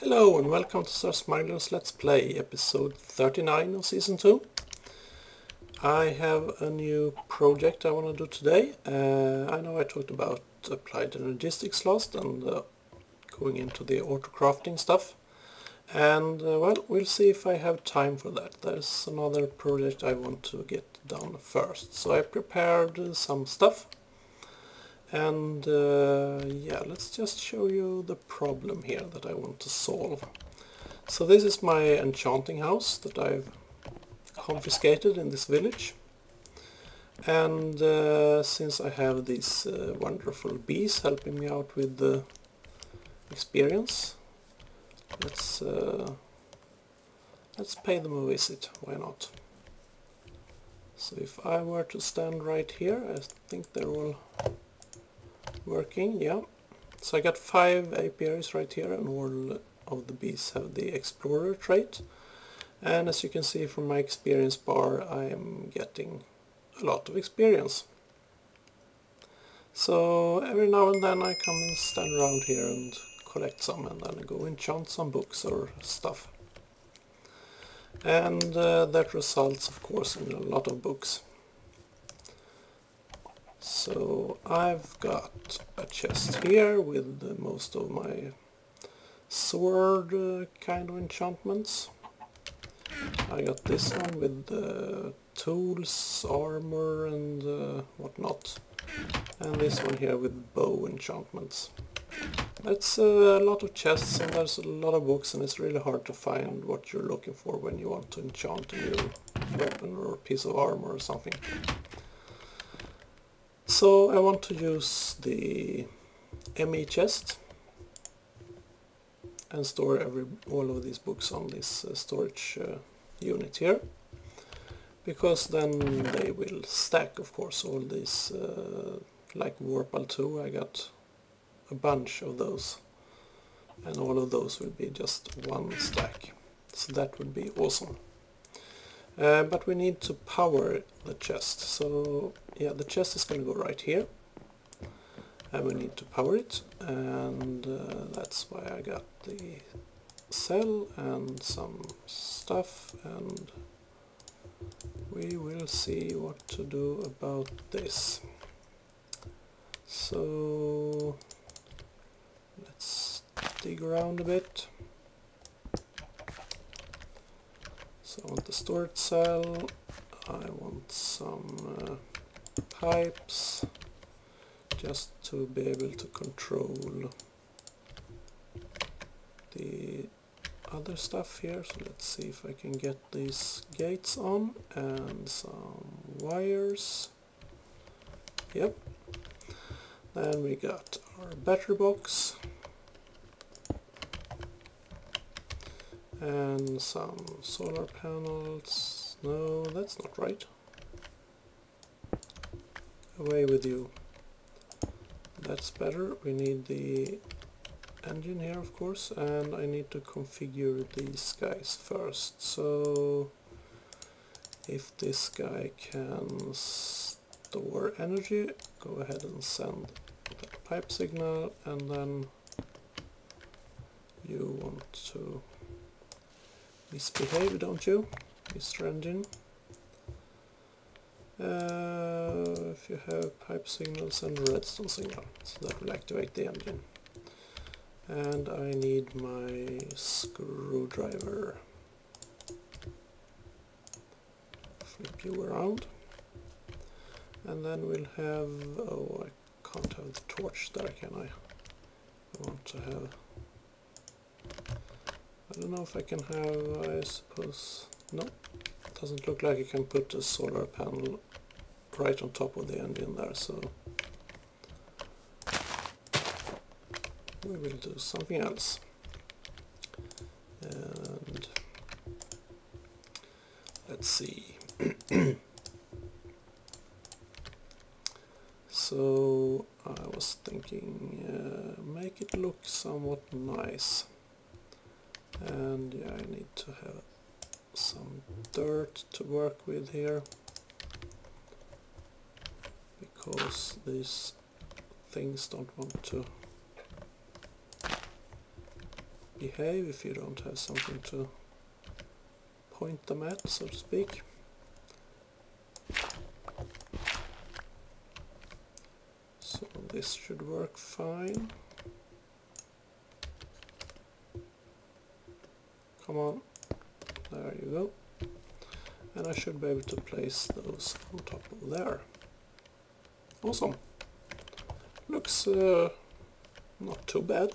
Hello and welcome to SirSmuggler's Let's Play, episode 39 of Season 2. I have a new project I want to do today. I know I talked about applied energistics last and going into the auto-crafting stuff. And well, we'll see if I have time for that. There's another project I want to get done first. So I prepared some stuff. And yeah, let's just show you the problem here that I want to solve. So this is my enchanting house that I've confiscated in this village. And since I have these wonderful bees helping me out with the experience, let's pay them a visit, why not? So if I were to stand right here, I think they're all working, yeah. So I got 5 apiaries right here, and all of the bees have the explorer trait. And as you can see from my experience bar, I am getting a lot of experience. So every now and then I come and stand around here and collect some, and then I go enchant some books or stuff. And that results of course in a lot of books. So I've got a chest here with most of my sword kind of enchantments. I got this one with tools, armor and whatnot. And this one here with bow enchantments. That's a lot of chests and there's a lot of books, and it's really hard to find what you're looking for when you want to enchant a new weapon or piece of armor or something. So I want to use the ME chest and store all of these books on this storage unit here, because then they will stack, of course. All these like Warpal 2, I got a bunch of those, and all of those will be just one stack, so that would be awesome. But we need to power the chest, so yeah, the chest is going to go right here, and we need to power it, and that's why I got the cell and some stuff, and we will see what to do about this. So let's dig around a bit. So I want the storage cell, I want some pipes, just to be able to control the other stuff here. So let's see if I can get these gates on, and some wires. Yep. Then we got our battery box. And some solar panels. No, that's not right. Away with you. That's better. We need the engine here, of course, and I need to configure these guys first. So if this guy can store energy, go ahead and send that pipe signal, and then you want to misbehave, don't you, Mr. Engine? If you have pipe signals and redstone signal, so that will activate the engine. And I need my screwdriver. Flip you around. And then we'll have, oh, I can't have the torch there, can I? I want to have, I don't know if I can have, I suppose, no, it doesn't look like I can put a solar panel right on top of the engine there, so we will do something else. And let's see. So I was thinking, make it look somewhat nice. And yeah, I need to have some dirt to work with here, because these things don't want to behave if you don't have something to point them at, so to speak. So this should work fine. Come on, there you go. And I should be able to place those on top of there. Awesome. Looks not too bad.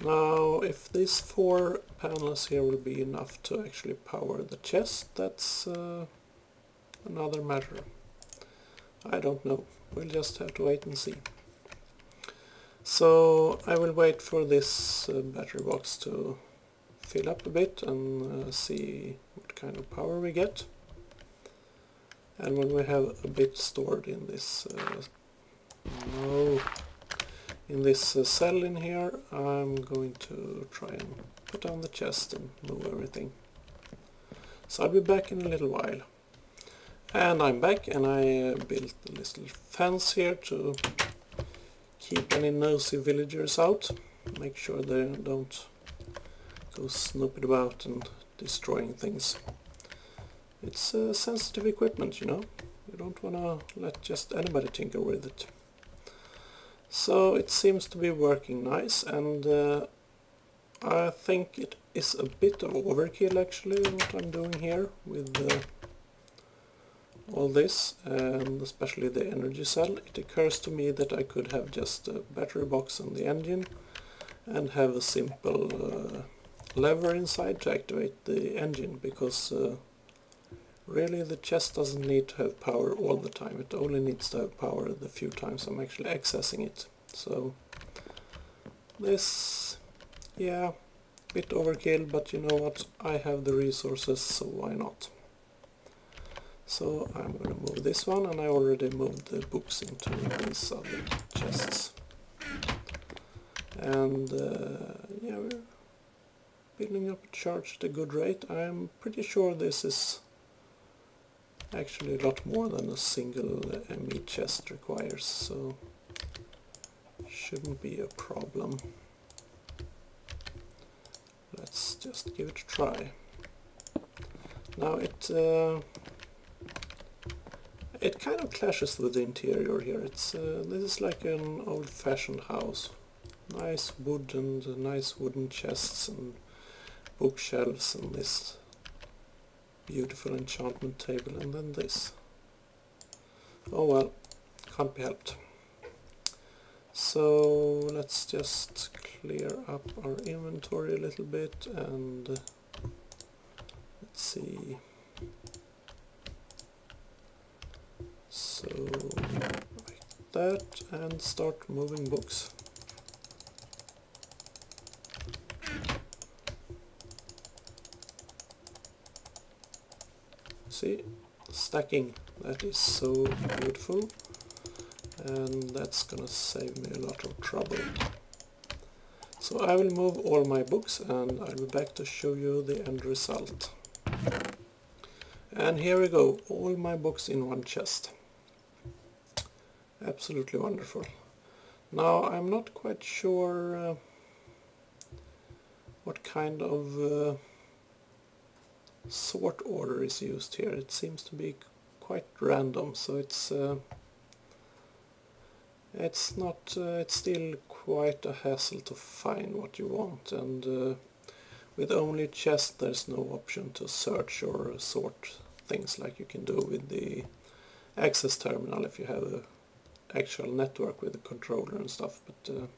Now, if these 4 panels here will be enough to actually power the chest, that's another matter. I don't know. We'll just have to wait and see. So I will wait for this battery box to fill up a bit and see what kind of power we get. And when we have a bit stored in this cell in here, I'm going to try and put down the chest and move everything. So I'll be back in a little while. And I'm back, and I built a little fence here to keep any nosy villagers out. Make sure they don't go snooping about and destroying things. It's sensitive equipment, you know. You don't want to let just anybody tinker with it. So it seems to be working nice, and I think it is a bit of overkill actually what I'm doing here with all this, and especially the energy cell. It occurs to me that I could have just a battery box on the engine and have a simple lever inside to activate the engine, because really the chest doesn't need to have power all the time. It only needs to have power the few times I'm actually accessing it. So this, yeah, bit overkill, but you know what, I have the resources, so why not? So I'm going to move this one, and I already moved the books into these other chests. And yeah, we're building up a charge at a good rate. I'm pretty sure this is actually a lot more than a single ME chest requires, so shouldn't be a problem. Let's just give it a try. Now it kind of clashes with the interior here. It's this is like an old-fashioned house. Nice wood and nice wooden chests and bookshelves and this beautiful enchantment table, and then this. Oh well, can't be helped. So let's just clear up our inventory a little bit, and let's see. So like that, and start moving books. See, stacking, that is so beautiful, and that's gonna save me a lot of trouble. So I will move all my books, and I'll be back to show you the end result. And here we go, all my books in one chest. Absolutely wonderful. Now I'm not quite sure what kind of sort order is used here. It seems to be quite random, so it's still quite a hassle to find what you want, and with only chest there's no option to search or sort things like you can do with the access terminal if you have a actual network with a controller and stuff. But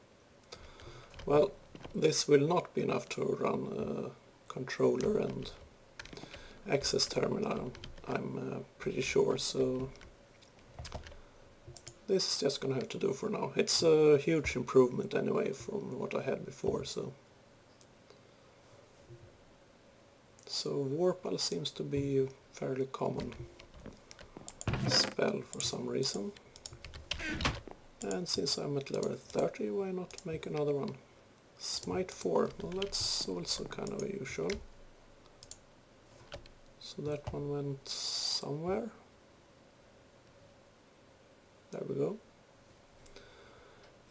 well, this will not be enough to run a controller and access terminal, I'm pretty sure, so this is just gonna have to do for now. It's a huge improvement anyway from what I had before. So Warpal seems to be a fairly common spell for some reason. And since I'm at level 30, why not make another one? Smite 4, well that's also kind of usual. So that one went somewhere. There we go.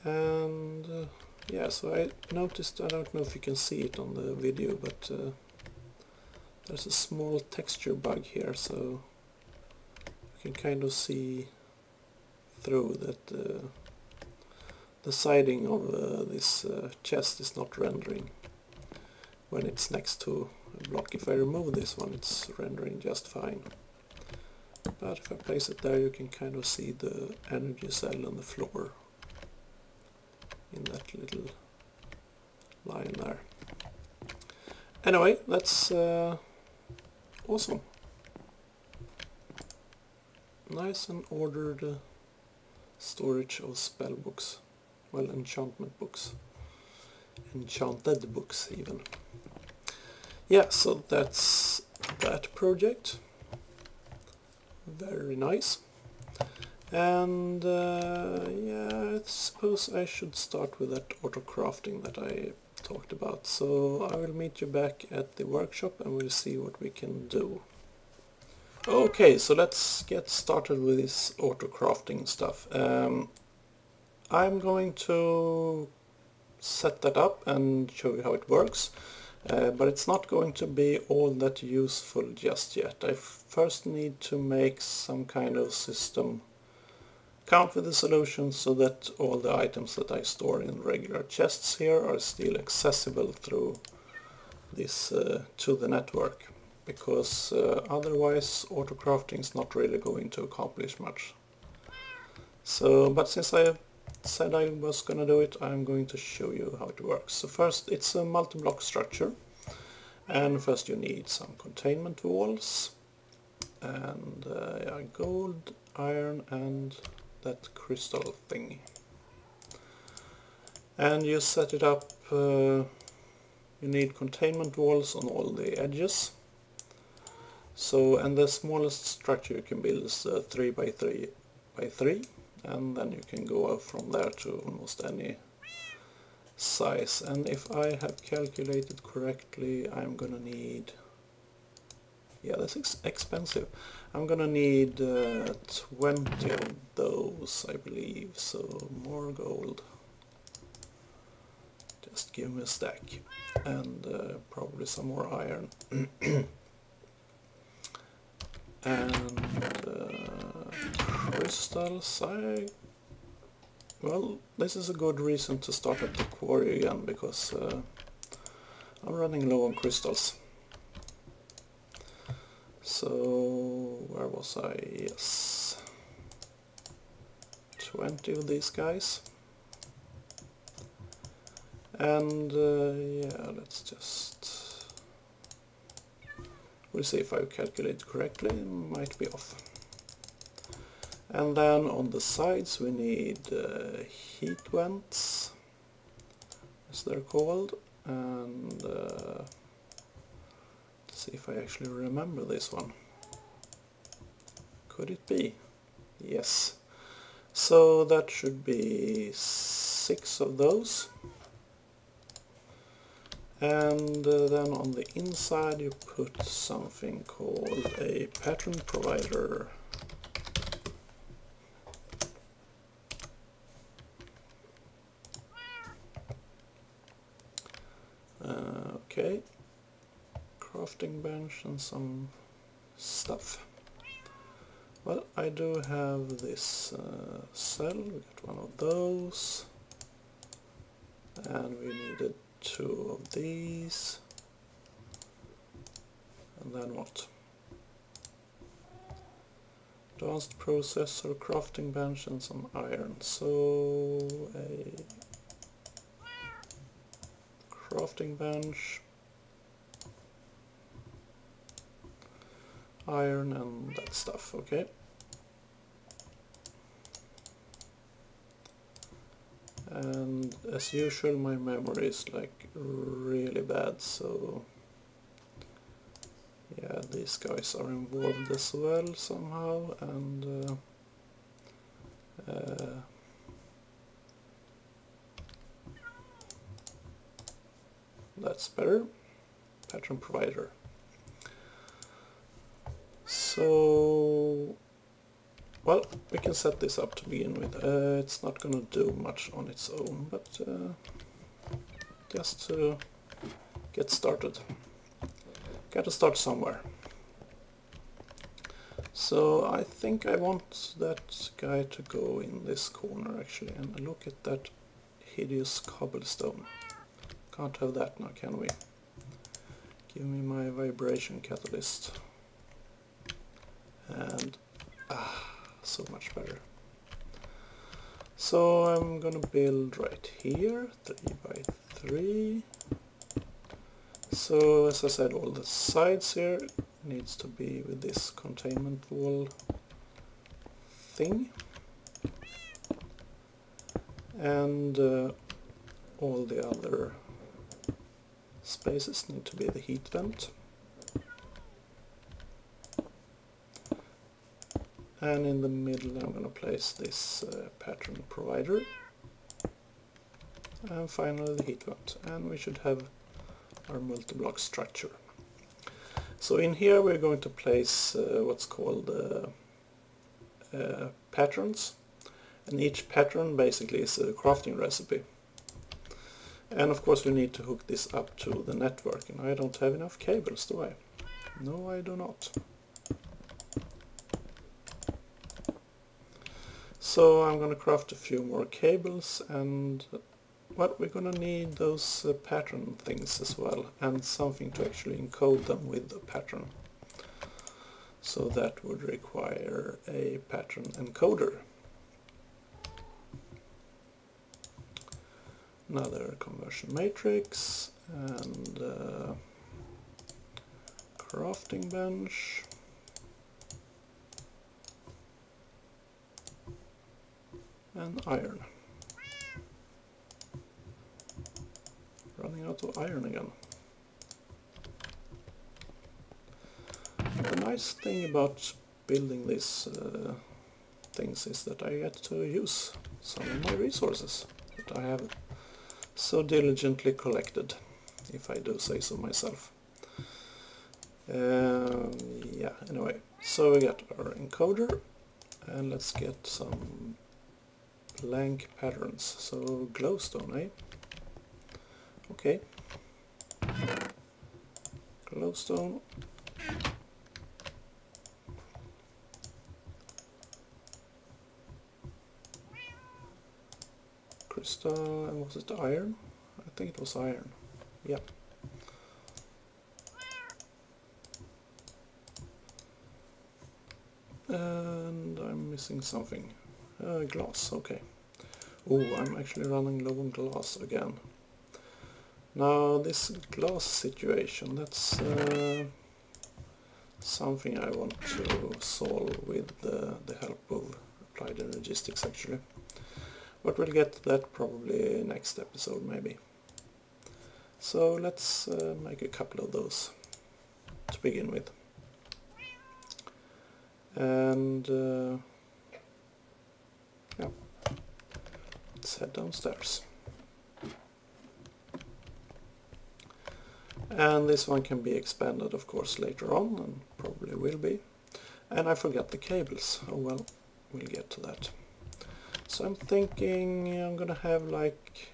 And Yeah, so I noticed, I don't know if you can see it on the video, but there's a small texture bug here, so you can kind of see through that the siding of this chest is not rendering when it's next to a block. If I remove this one, it's rendering just fine. But if I place it there, you can kind of see the energy cell on the floor in that little line there. Anyway, that's awesome. Nice and ordered storage of spell books. Well, enchantment books. Enchanted books even. Yeah, so that's that project. Very nice. And yeah, I suppose I should start with that auto crafting that I talked about. So I will meet you back at the workshop and we'll see what we can do. Okay, so let's get started with this auto crafting stuff. I'm going to set that up and show you how it works. But it's not going to be all that useful just yet. I first need to make some kind of system count with the solution so that all the items that I store in regular chests here are still accessible through this to the network, because otherwise auto crafting is not really going to accomplish much. So, but since I said I was going to do it, I'm going to show you how it works. So first, it's a multi-block structure, and first you need some containment walls and yeah, gold, iron and that crystal thing. And you set it up, you need containment walls on all the edges. So, and the smallest structure you can build is 3 by 3 by 3. And then you can go up from there to almost any size. And if I have calculated correctly, I'm gonna need, yeah, that's expensive. I'm gonna need 20 of those, I believe, so more gold. Just give me a stack. And probably some more iron. And crystals, well, this is a good reason to start at the quarry again, because I'm running low on crystals. So, where was I? Yes. 20 of these guys. And yeah, let's just... we'll see if I calculate correctly, might be off. And then on the sides we need heat vents, as they're called, and let's see if I actually remember this one. Could it be? Yes. So that should be 6 of those. And then on the inside you put something called a pattern provider. Okay, crafting bench and some stuff. Well, I do have this cell, we got one of those, and we needed 2 of these, and then what? Advanced processor, crafting bench and some iron, so a crafting bench, iron and that stuff, okay. And as usual my memory is like really bad, so yeah, these guys are involved as well somehow, and that's better. Pattern provider. So, well, we can set this up to begin with. It's not gonna do much on its own, but just to get started. Gotta start somewhere. So I think I want that guy to go in this corner actually, and look at that hideous cobblestone. Can't have that now, can we? Give me my vibration catalyst. And so much better. So I'm gonna build right here, 3 by 3. So as I said, all the sides here needs to be with this containment wall thing, and all the other spaces need to be the heat vent. And in the middle I'm going to place this pattern provider, and finally the heat vent, and we should have our multi-block structure. So in here we're going to place what's called patterns, and each pattern basically is a crafting recipe. And of course we need to hook this up to the network, and I don't have enough cables, do I? No, I do not. So I'm going to craft a few more cables, and well, we're going to need those pattern things as well, and something to actually encode them with the pattern. So that would require a pattern encoder. Another conversion matrix, and crafting bench. And iron. Running out of iron again. The nice thing about building these things is that I get to use some of my resources that I have so diligently collected, if I do say so myself. Yeah, anyway, so we got our encoder, and let's get some blank patterns. So glowstone, eh? Okay. Glowstone. Crystal, and was it iron? I think it was iron. Yeah. And I'm missing something. Glass, okay. Oh, I'm actually running low on glass again. Now this glass situation, that's something I want to solve with the help of applied energistics actually. But we'll get to that probably next episode maybe. So let's make a couple of those to begin with. And yeah, let's head downstairs. And this one can be expanded of course later on, and probably will be. And I forgot the cables. Oh well, we'll get to that. So I'm thinking I'm gonna have like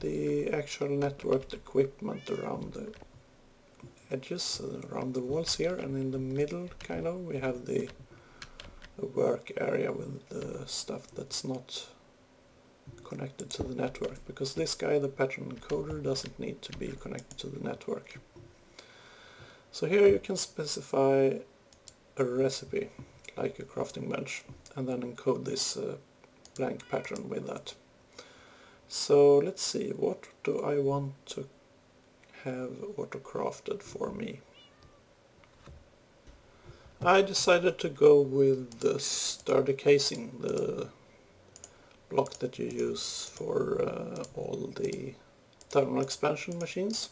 the actual networked equipment around the edges, around the walls here, and in the middle kind of we have the work area with the stuff that's not connected to the network, because this guy, the pattern encoder, doesn't need to be connected to the network. So here you can specify a recipe like a crafting bench and then encode this blank pattern with that. So let's see, what do I want to have auto-crafted for me? I decided to go with the sturdy casing, the block that you use for all the thermal expansion machines,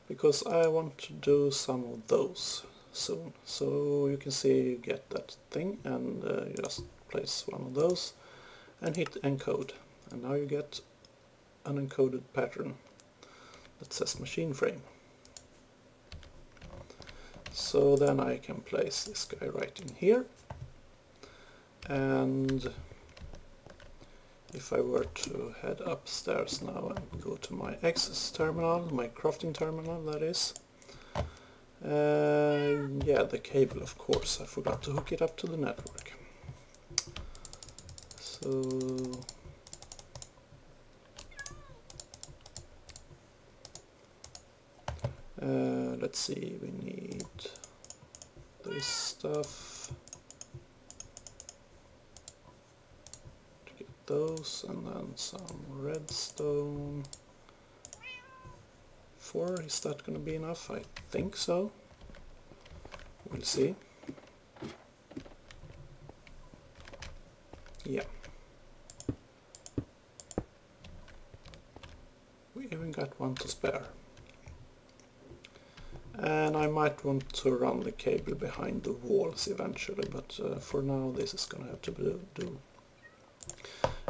because I want to do some of those soon. So you can see you get that thing, and you just place one of those and hit encode, and now you get an encoded pattern that says machine frame. So then I can place this guy right in here, and if I were to head upstairs now and go to my access terminal, my crafting terminal that is, yeah, the cable, of course, I forgot to hook it up to the network. So let's see, we need this stuff to get those, and then some redstone. 4, is that going to be enough? I think so. We'll see. Yeah. We even got one to spare. And I might want to run the cable behind the walls eventually, but for now this is gonna have to do.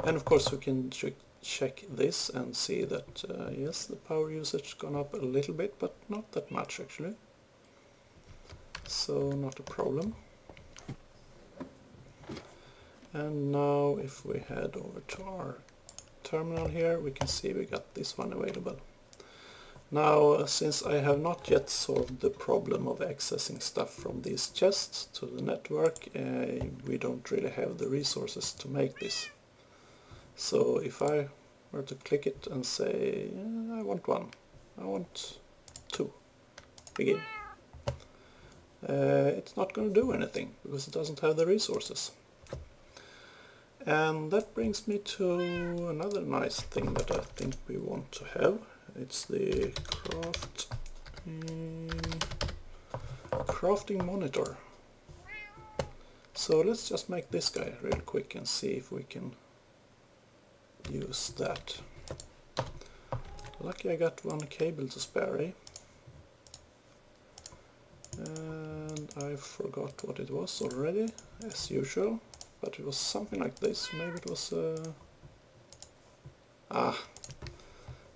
And of course we can check this and see that yes, the power usage has gone up a little bit, but not that much actually. So not a problem. And now if we head over to our terminal here, we can see we got this one available. Now, since I have not yet solved the problem of accessing stuff from these chests to the network, we don't really have the resources to make this. So if I were to click it and say, I want 1, I want 2, begin. It's not going to do anything because it doesn't have the resources. And that brings me to another nice thing that I think we want to have. It's the crafting monitor. So let's just make this guy real quick and see if we can use that. Lucky I got one cable to spare, eh? And I forgot what it was already, as usual, but it was something like this. Maybe it was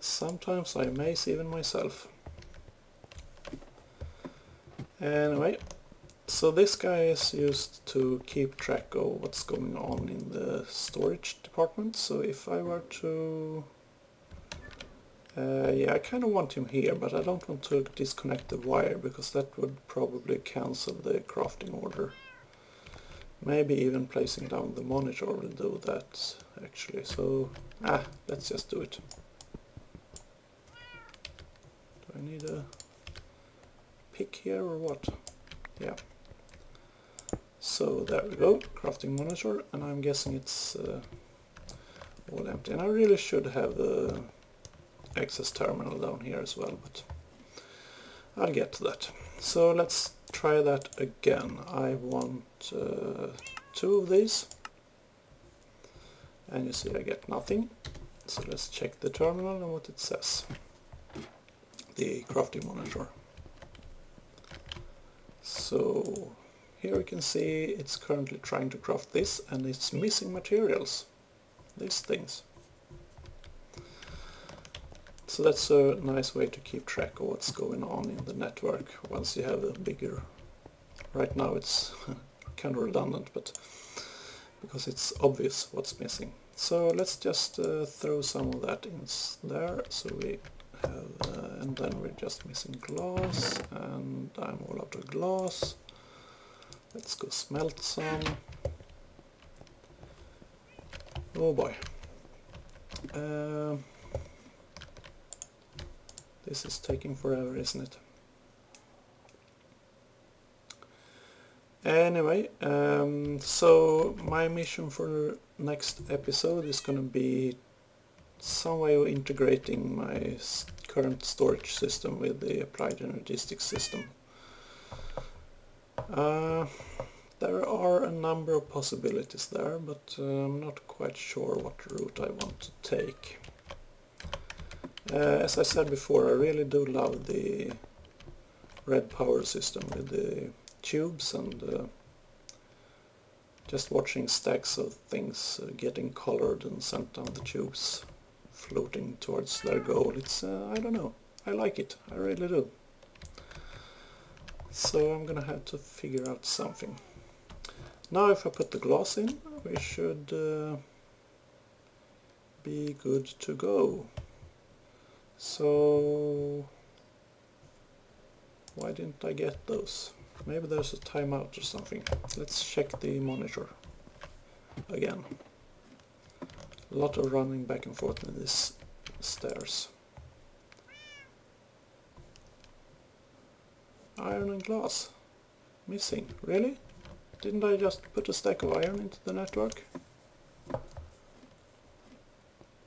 sometimes I amaze even myself. Anyway, so this guy is used to keep track of what's going on in the storage department. So if I were to yeah, I kind of want him here, but I don't want to disconnect the wire because that would probably cancel the crafting order. Maybe even placing down the monitor will do that actually. So let's just do it. Do I need a pick here or what? Yeah. So there we go, crafting monitor, and I'm guessing it's all empty. And I really should have the access terminal down here as well, but I'll get to that. So let's try that again. I want 2 of these, and you see I get nothing. So let's check the terminal and what it says. The crafting monitor. So here we can see it's currently trying to craft this, and it's missing materials, these things. So that's a nice way to keep track of what's going on in the network once you have a bigger... Right now it's kind of redundant, but because it's obvious what's missing. So let's just throw some of that in there. So we have, and then we're just missing glass, and I'm all out of glass. Let's go smelt some. Oh boy. This is taking forever, isn't it? Anyway, so my mission for next episode is going to be some way of integrating my current storage system with the applied energistics system. There are a number of possibilities there, but I'm not quite sure what route I want to take. As I said before, I really do love the red power system with the tubes and just watching stacks of things getting colored and sent down the tubes, floating towards their goal. It's, I don't know, I like it, I really do. So I'm gonna have to figure out something. Now if I put the glass in, we should be good to go. So why didn't I get those? Maybe there's a timeout or something. Let's check the monitor again. A lot of running back and forth in these stairs. Iron and glass. Missing. Really? Didn't I just put a stack of iron into the network?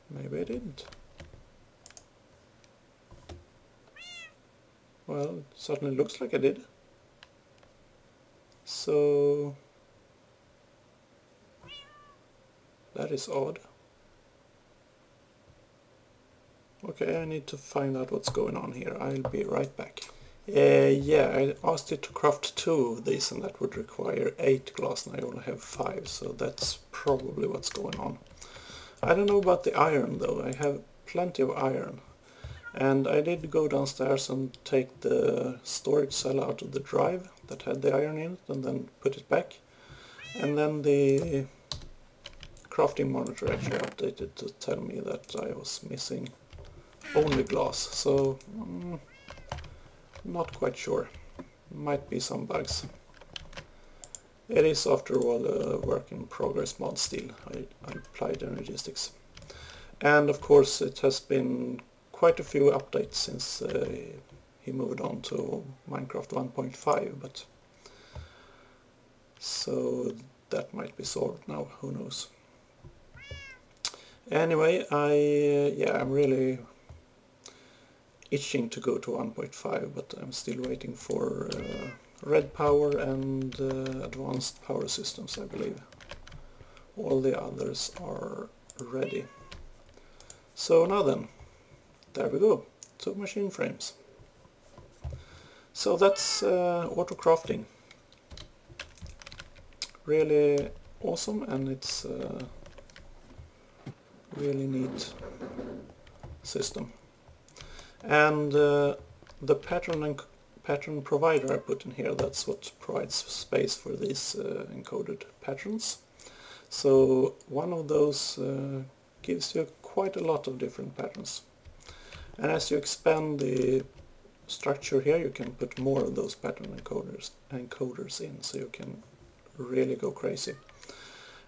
Maybe I didn't. Well, it certainly looks like I did. So that is odd. Okay, I need to find out what's going on here. I'll be right back. Yeah, I asked it to craft 2 of these, and that would require 8 glass, and I only have 5, so that's probably what's going on. I don't know about the iron though. I have plenty of iron, and I did go downstairs and take the storage cell out of the drive that had the iron in it and then put it back, and then the crafting monitor actually updated to tell me that I was missing only glass, so not quite sure. Might be some bugs. It is, after all, a work in progress mod still. I applied energistics. And of course it has been quite a few updates since he moved on to Minecraft 1.5, but so that might be solved now, who knows. Anyway, I'm really itching to go to 1.5, but I'm still waiting for red power and advanced power systems, I believe. All the others are ready. So now then, there we go, 2 machine frames. So that's auto crafting. Really awesome, and it's a really neat system. And the pattern provider I put in here, that's what provides space for these encoded patterns. So one of those gives you quite a lot of different patterns. And as you expand the structure here, you can put more of those pattern encoders in, so you can really go crazy.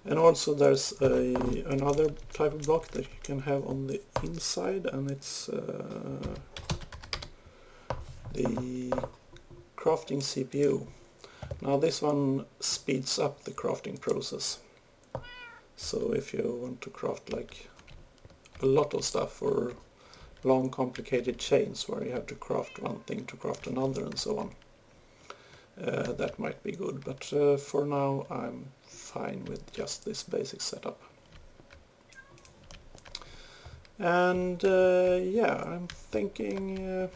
And also there's another type of block that you can have on the inside, and it's the crafting CPU. Now this one speeds up the crafting process. So if you want to craft like a lot of stuff, or long complicated chains where you have to craft one thing to craft another and so on, that might be good, but for now I'm fine with just this basic setup. And yeah, I'm thinking,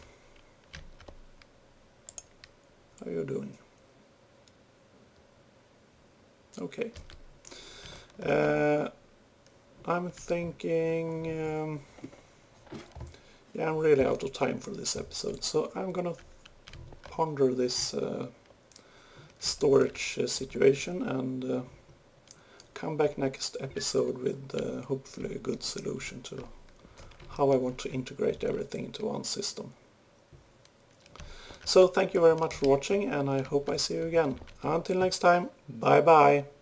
how are you doing? Okay. I'm thinking, yeah, I'm really out of time for this episode, so I'm gonna ponder this storage situation and come back next episode with hopefully a good solution to how I want to integrate everything into one system. So thank you very much for watching, and I hope I see you again. Until next time, bye bye!